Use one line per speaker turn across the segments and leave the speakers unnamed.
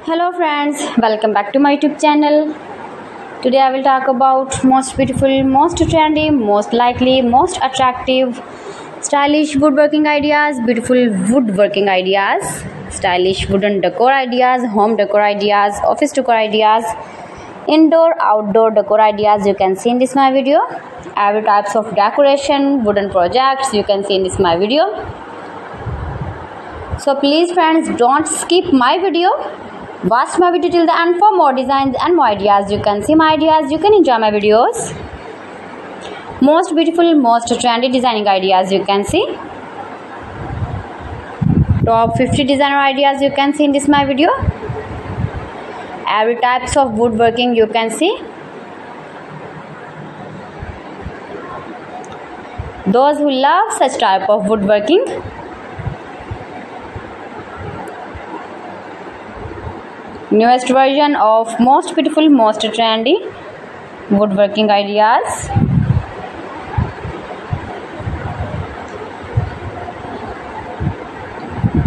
Hello friends, welcome back to my YouTube channel. Today I will talk about most beautiful, most trendy, most likely, most attractive, stylish woodworking ideas, beautiful woodworking ideas, stylish wooden decor ideas, home decor ideas, office decor ideas, indoor, outdoor decor ideas you can see in this my video. Every types of decoration, wooden projects you can see in this my video. So please friends, don't skip my video. Watch my video till the end for more designs and more ideas. You can see my ideas, you can enjoy my videos. Most beautiful, most trendy designing ideas you can see. Top 50 designer ideas you can see in this my video. Every types of woodworking you can see. Those who love such type of woodworking, newest version of most beautiful, most trendy woodworking ideas.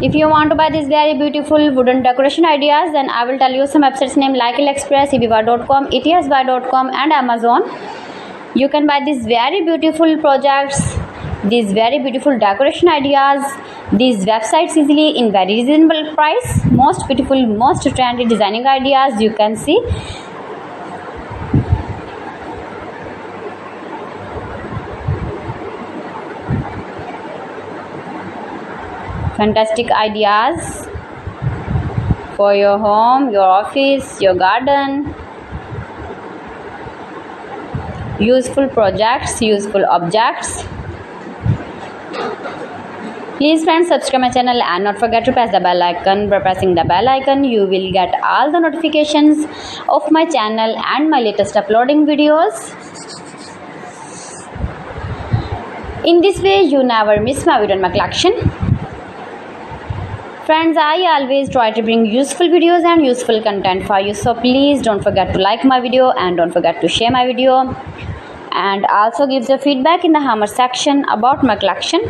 If you want to buy these very beautiful wooden decoration ideas, then I will tell you some websites name like AliExpress, eBay.com, etsy.com and Amazon. You can buy these very beautiful projects, these very beautiful decoration ideas, these websites easily in very reasonable price. Most beautiful, most trendy designing ideas you can see. Fantastic ideas for your home, your office, your garden. Useful projects, useful objects. Please friends, subscribe my channel and not forget to press the bell icon. By pressing the bell icon, you will get all the notifications of my channel and my latest uploading videos. In this way, you never miss my video in my collection. Friends, I always try to bring useful videos and useful content for you. So please don't forget to like my video and don't forget to share my video. And also give the feedback in the comment section about my collection.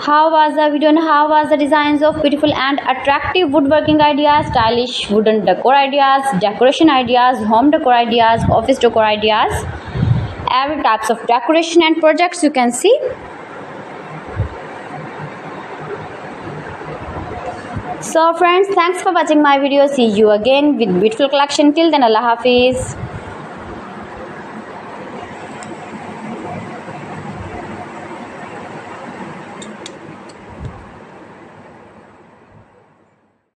How was the video and how was the designs of beautiful and attractive woodworking ideas, stylish wooden decor ideas, decoration ideas, home decor ideas, office decor ideas, every types of decoration and projects you can see. So friends, thanks for watching my video. See you again with beautiful collection. Till then, Allah Hafiz.